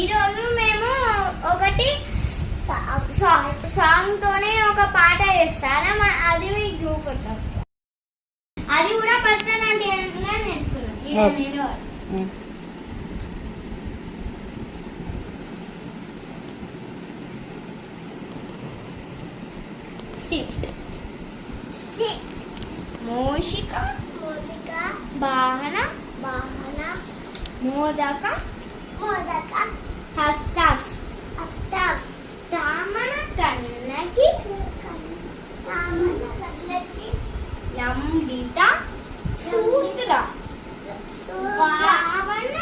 ఈరోజు మేము ఒకటి సాంగ్ తోనే ఒక పాట చేస్తాను, అది మీకు చూపెడతాం. అది కూడా భరతనాట్యంగా నేర్చుకున్నాం. మూషిక వాహన మోదక హస్తాస్ తామన కన్నకి లంబిత సూత్ర పావన